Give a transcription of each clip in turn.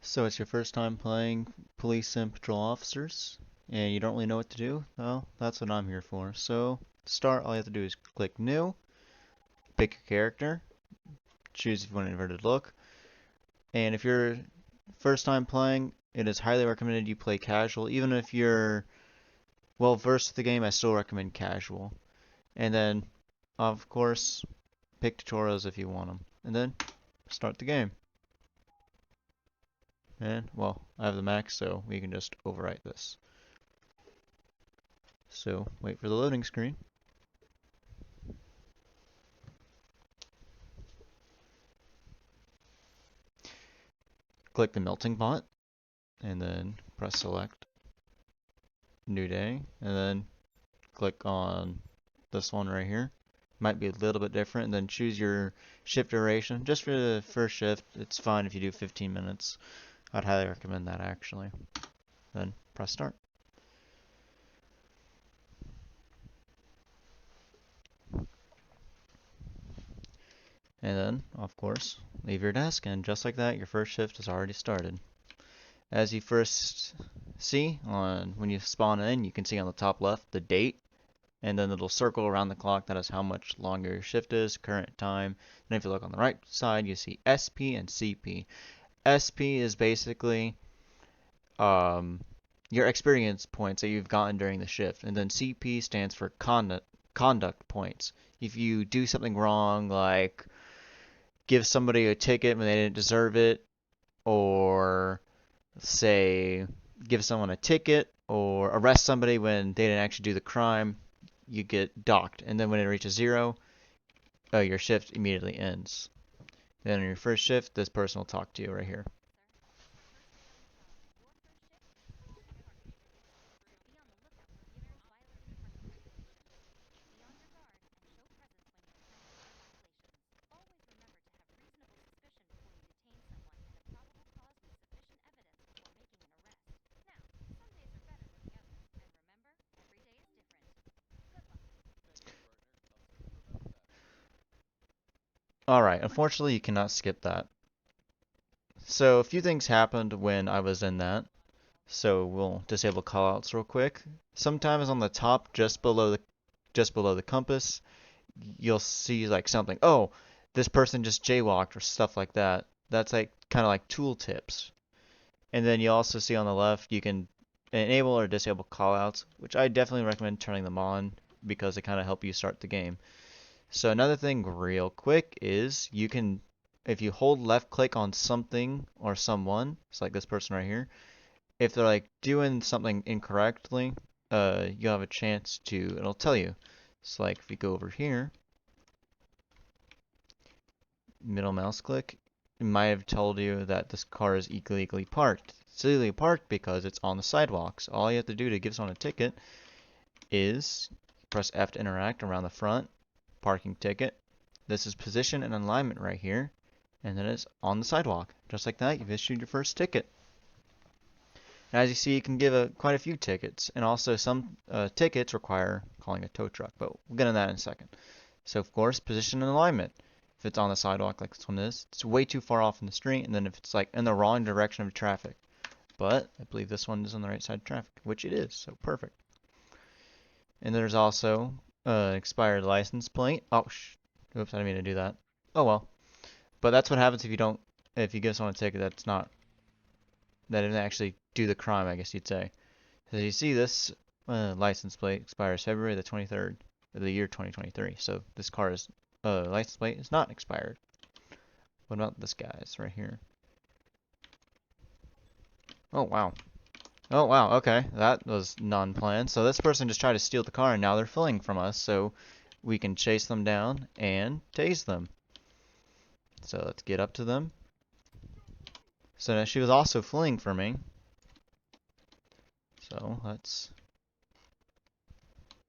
So it's your first time playing police and patrol officers, and you don't really know what to do? Well, that's what I'm here for. So, to start, all you have to do is click New, pick your character, choose if you want an inverted look, and if you're first time playing, it is highly recommended you play casual. Even if you're well versed with the game, I still recommend casual. And then, of course, pick tutorials if you want them. And then, start the game. And, well, I have the max, so we can just overwrite this. So, wait for the loading screen. Click the melting pot, and then press select, new day, and then click on this one right here. Might be a little bit different, and then choose your shift duration. Just for the first shift, it's fine if you do 15 minutes. I'd highly recommend that actually. Then press start. And then, of course, leave your desk, and just like that, your first shift has already started. As you first see on when you spawn in, you can see on the top left the date, and then it'll circle around the clock. That is how much longer your shift is, current time. And if you look on the right side, you see SP and CP. SP is basically your experience points that you've gotten during the shift, and then CP stands for conduct points. If you do something wrong, like give somebody a ticket when they didn't deserve it, or say give someone a ticket, or arrest somebody when they didn't actually do the crime, you get docked. And then when it reaches 0, your shift immediately ends. Then on your first shift, this person will talk to you right here. Alright, unfortunately you cannot skip that. So a few things happened when I was in that. So we'll disable callouts real quick. Sometimes on the top, just below the compass, you'll see like something. Oh, this person just jaywalked or stuff like that. That's like kind of like tool tips. And then you also see on the left you can enable or disable callouts, which I definitely recommend turning them on because they kind of help you start the game. So another thing real quick is you can, if you hold left click on something or someone, it's like this person right here, if they're like doing something incorrectly, you'll have a chance to, it'll tell you. So like if we go over here, middle mouse click, it might have told you that this car is illegally parked. It's illegally parked because it's on the sidewalks. All you have to do to give someone a ticket is press F to interact around the front, parking ticket. This is position and alignment right here, and then it's on the sidewalk. Just like that, you've issued your first ticket. And as you see, you can give quite a few tickets, and also some tickets require calling a tow truck, but we'll get into that in a second. So of course, position and alignment. If it's on the sidewalk like this one is, it's way too far off in the street, and then if it's like in the wrong direction of traffic. But I believe this one is on the right side of traffic, which it is, so perfect. And there's also expired license plate. Oh, oops, I didn't mean to do that. Oh well. But that's what happens if you don't, if you give someone a ticket that didn't actually do the crime, I guess you'd say. As you see, this license plate expires February the 23rd of the year 2023. So this car's license plate is not expired. What about this guy's right here? Oh wow. Oh wow, okay. That was non-planned. So this person just tried to steal the car and now they're fleeing from us. So we can chase them down and tase them. So let's get up to them. So now she was also fleeing from me. So let's...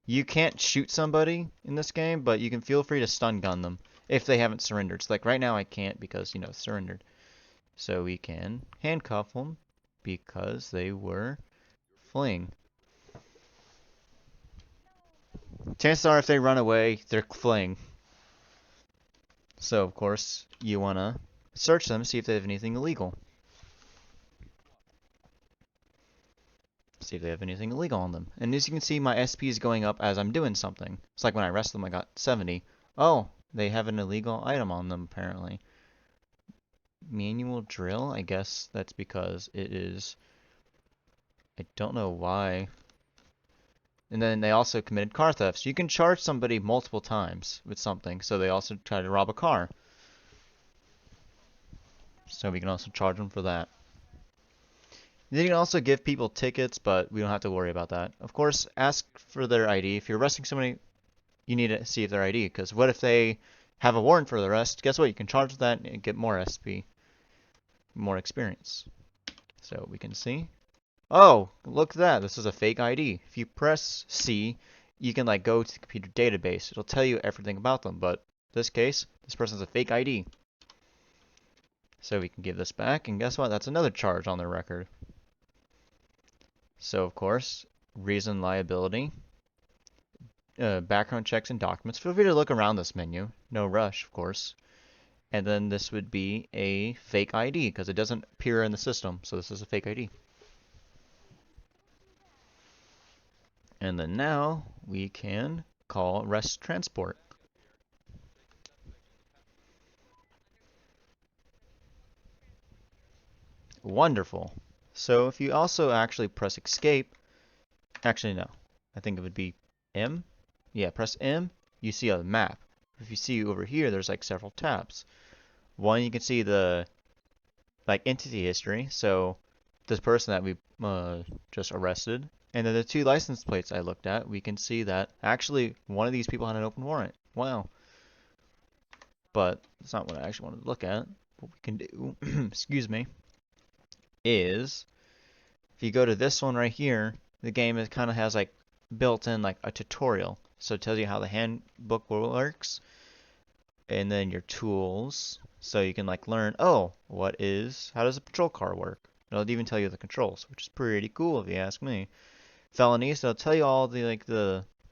You can't shoot somebody in this game, but you can feel free to stun gun them if they haven't surrendered. So like right now I can't because, you know, surrendered. So we can handcuff them because they were fleeing. Chances are if they run away, they're fleeing. So of course you want to search them, see if they have anything illegal. See if they have anything illegal on them. And as you can see, my SP is going up as I'm doing something. It's like when I arrested them, I got 70. Oh, they have an illegal item on them, apparently. Manual drill? I guess that's because it is... I don't know why. And then they also committed car theft. So you can charge somebody multiple times with something. So they also tried to rob a car. So we can also charge them for that. You can also give people tickets, but we don't have to worry about that. Of course, ask for their ID. If you're arresting somebody, you need to see if their ID. Because what if they have a warrant for the arrest? Guess what? You can charge that and get more SP, more experience. So we can see. Oh, look at that. This is a fake ID. If you press C, you can like go to the computer database. It'll tell you everything about them. But in this case, this person's a fake ID. So we can give this back. And guess what? That's another charge on their record. So, of course, reason liability, background checks and documents. Feel free to look around this menu. No rush, of course. And then this would be a fake ID because it doesn't appear in the system. So this is a fake ID. And then now we can call arrest transport. Wonderful. So if you also actually press escape, actually no, I think it would be M. Yeah, press M, you see a map. If you see over here, there's like several tabs. One, you can see the like entity history, so this person that we just arrested, and then the two license plates I looked at, we can see that actually one of these people had an open warrant. Wow. But that's not what I actually wanted to look at. What we can do, excuse me, is if you go to this one right here, the game kind of has like built in like a tutorial. So it tells you how the handbook works, and then your tools. So you can like learn, oh, how does a patrol car work? It'll even tell you the controls, which is pretty cool if you ask me. Felonies, it'll tell you all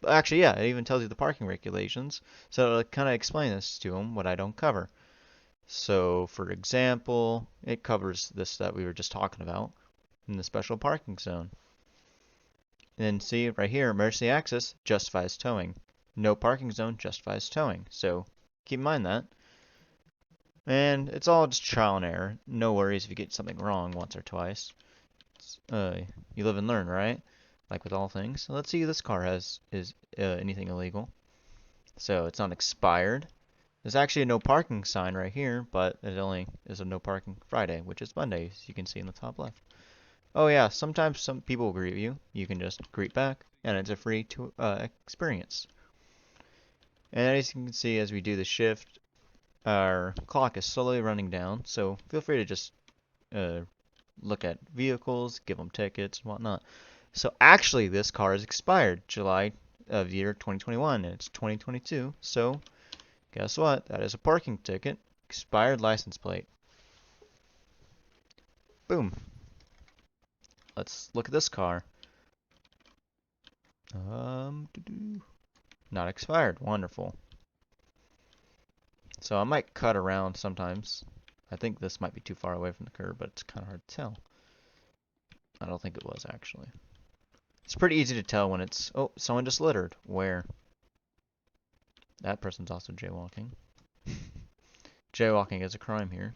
actually, yeah, it even tells you the parking regulations. So it'll kind of explain this to them, what I don't cover. So, for example, it covers this that we were just talking about in the special parking zone. And then see right here, emergency access justifies towing. No parking zone justifies towing. So keep in mind that. And it's all just trial and error. No worries if you get something wrong once or twice. You live and learn, right? Like with all things. So let's see if this car is anything illegal. So it's not expired. There's actually a no parking sign right here, but it only is a no parking Friday, which is Monday, as you can see in the top left. Oh yeah, sometimes some people will greet you. You can just greet back, and it's a free experience. And as you can see, as we do the shift, our clock is slowly running down, so feel free to just look at vehicles, give them tickets, and whatnot. So actually, this car is expired July of year 2021, and it's 2022, so guess what? That is a parking ticket, expired license plate. Boom. Let's look at this car. Not expired. Wonderful. So I might cut around sometimes. I think this might be too far away from the curb, but it's kind of hard to tell. I don't think it was, actually. It's pretty easy to tell when it's... Oh, someone just littered. Where? That person's also jaywalking. Jaywalking is a crime here.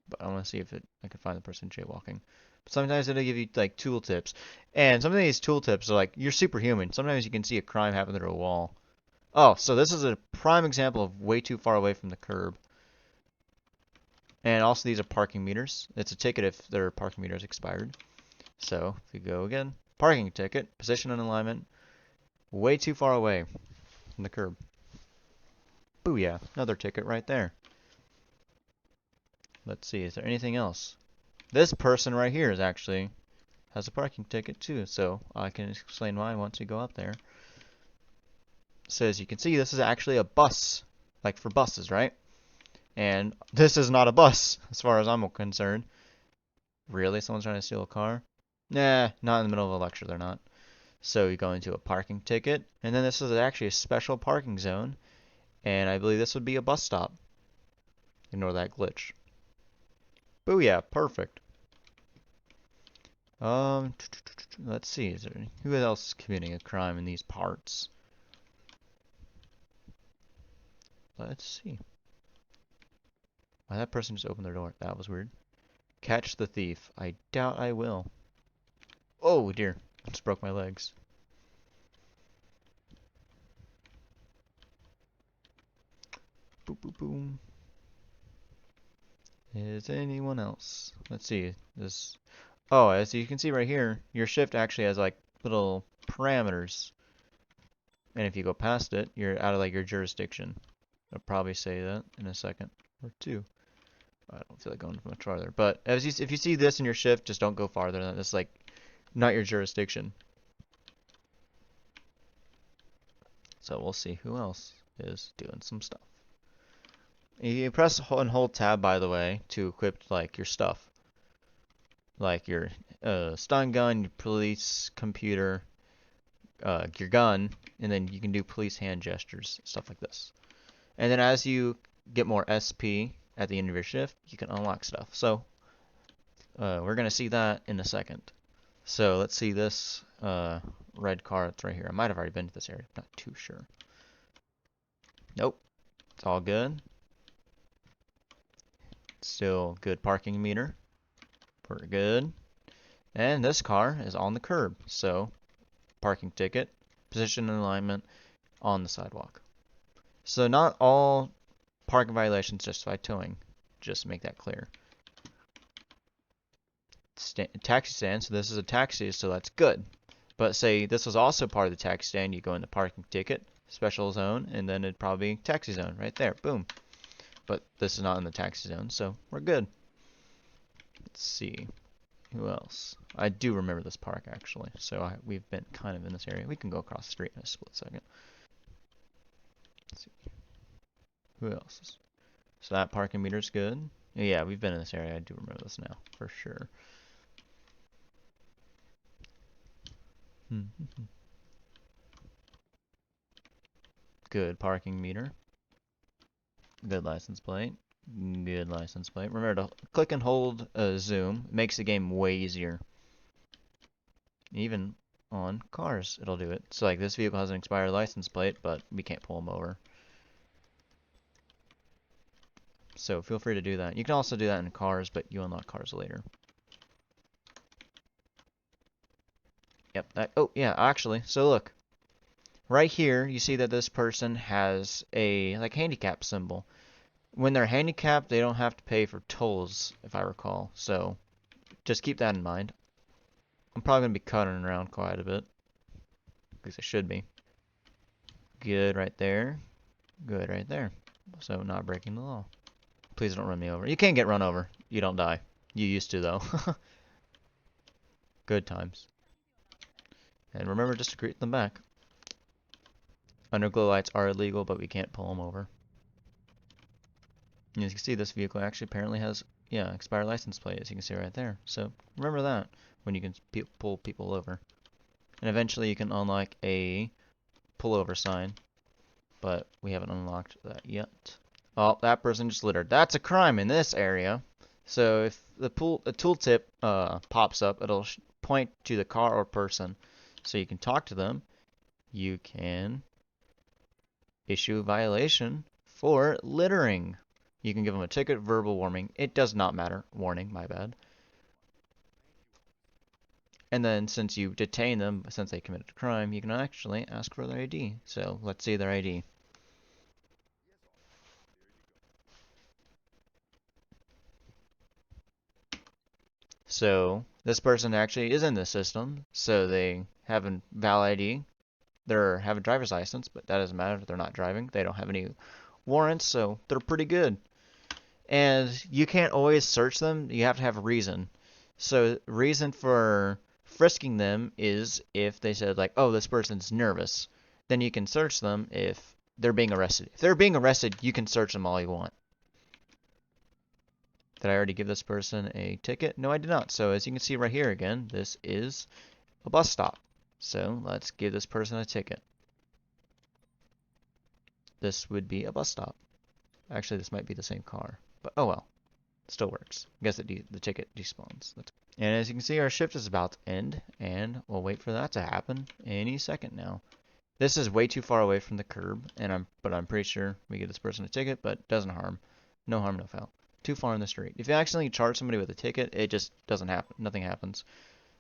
But I want to see if I can find the person jaywalking. But sometimes it'll give you, like, tool tips. And some of these tool tips are like, you're superhuman. Sometimes you can see a crime happen through a wall. Oh, so this is a prime example of way too far away from the curb. And also these are parking meters. It's a ticket if their parking meter is expired. So if you go again, parking ticket, position and alignment, way too far away from the curb. Booyah, another ticket right there. Let's see, is there anything else? This person right here has a parking ticket too, so I can explain why once we go up there. So as you can see, this is actually a bus, like for buses, right? And this is not a bus, as far as I'm concerned. Really? Someone's trying to steal a car? Nah, not in the middle of a lecture, they're not. So you go into a parking ticket, and then this is actually a special parking zone, and I believe this would be a bus stop. Ignore that glitch. Booyah, perfect. Let's see, is there who else is committing a crime in these parts? Let's see. Why that person just opened their door? That was weird. Catch the thief. I doubt I will. Oh dear. I just broke my legs. Boop boop boom. Is anyone else? Let's see. This. Oh, as you can see right here, your shift actually has like little parameters. And if you go past it, you're out of like your jurisdiction. I'll probably say that in a second or two. I don't feel like going much farther. But as if you see this in your shift, just don't go farther than that. It's like not your jurisdiction. So we'll see who else is doing some stuff. You press and hold tab, by the way, to equip like your stuff, like your stun gun, your police computer, your gun, and then you can do police hand gestures, stuff like this. And then as you get more SP at the end of your shift, you can unlock stuff. So we're gonna see that in a second. So let's see this red car that's right here. I might have already been to this area, not too sure. Nope, it's all good. Still good parking meter. We're good. And this car is on the curb, so parking ticket, position and alignment on the sidewalk. So not all parking violations justify towing, just to make that clear. Taxi stand, so this is a taxi, so that's good. But say this was also part of the taxi stand, you go into parking ticket, special zone, and then it'd probably be taxi zone right there, boom. But this is not in the taxi zone, so we're good. Let's see. Who else? I do remember this park, actually. So we've been kind of in this area. We can go across the street in a split second. Let's see. Who else? So that parking meter's good. Yeah, we've been in this area. I do remember this now, for sure. Good parking meter. Good license plate. Good license plate. Remember to click and hold zoom. It makes the game way easier. Even on cars, it'll do it. So like this vehicle has an expired license plate, but we can't pull them over. So feel free to do that. You can also do that in cars, but you unlock cars later. Yep. Oh yeah, actually. So look, right here, you see that this person has a like handicap symbol. When they're handicapped, they don't have to pay for tolls, if I recall. So just keep that in mind. I'm probably gonna be cutting around quite a bit, because I should be. Good right there. Good right there. So not breaking the law. Please don't run me over. You can't get run over. You don't die. You used to, though. Good times. And remember just to greet them back. Underglow lights are illegal, but we can't pull them over. And as you can see, this vehicle actually apparently has, yeah, expired license plate, as you can see right there. So remember that when you can pull people over. And eventually you can unlock a pullover sign, but we haven't unlocked that yet. Oh, that person just littered. That's a crime in this area. So if the tooltip pops up, it'll point to the car or person. So you can talk to them. You can issue a violation for littering. You can give them a ticket, verbal warning. It does not matter. Warning, my bad. And then since you detain them, since they committed a crime, you can actually ask for their ID. So let's see their ID. So this person actually is in the system, so they have a valid ID. They have a driver's license, but that doesn't matter. They're not driving. They don't have any warrants, so they're pretty good. And you can't always search them. You have to have a reason. So reason for frisking them is if they said like, oh, this person's nervous. Then you can search them if they're being arrested. If they're being arrested, you can search them all you want. Did I already give this person a ticket? No, I did not. So as you can see right here again, this is a bus stop. So let's give this person a ticket. This would be a bus stop. Actually, this might be the same car, but oh well. Still works. I guess the ticket despawns. And as you can see, our shift is about to end, and we'll wait for that to happen any second now. This is way too far away from the curb, but I'm pretty sure we get this person a ticket, but doesn't harm. No harm, no foul. Too far in the street. If you accidentally charge somebody with a ticket, it just doesn't happen. Nothing happens.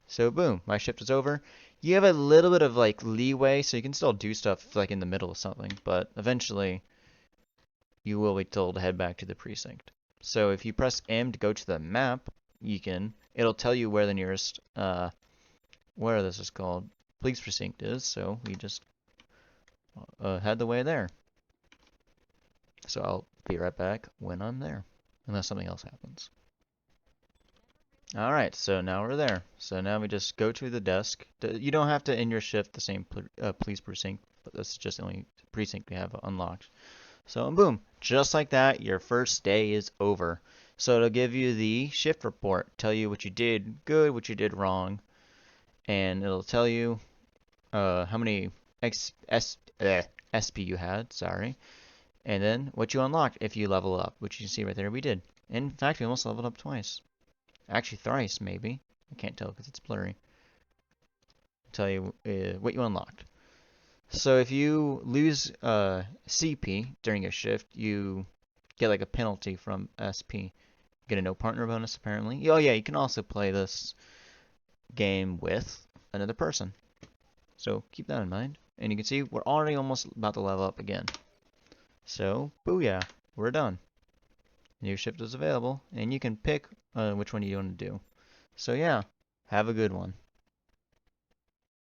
So boom, my shift is over. You have a little bit of like leeway, so you can still do stuff like in the middle of something, but eventually you will be told to head back to the precinct. So if you press M to go to the map, it'll tell you where the nearest, where this is called, police precinct is, so we just head the way there. So I'll be right back when I'm there, unless something else happens. Alright, so now we're there. So now we just go to the desk. You don't have to end your shift the same police precinct, but this is just the only precinct we have unlocked. So boom, just like that, your first day is over. So it'll give you the shift report, tell you what you did good, what you did wrong, and it'll tell you how many SP you had, sorry, and then what you unlocked if you level up, which you can see right there we did. In fact, we almost leveled up twice. Actually, thrice, maybe. I can't tell because it's blurry. I'll tell you what you unlocked. So if you lose CP during a shift, you get like a penalty from SP. Get a no partner bonus, apparently. Oh yeah, you can also play this game with another person. So keep that in mind. And you can see we're already almost about to level up again. So, booyah, we're done. New shift is available, and you can pick which one you want to do. So yeah, have a good one.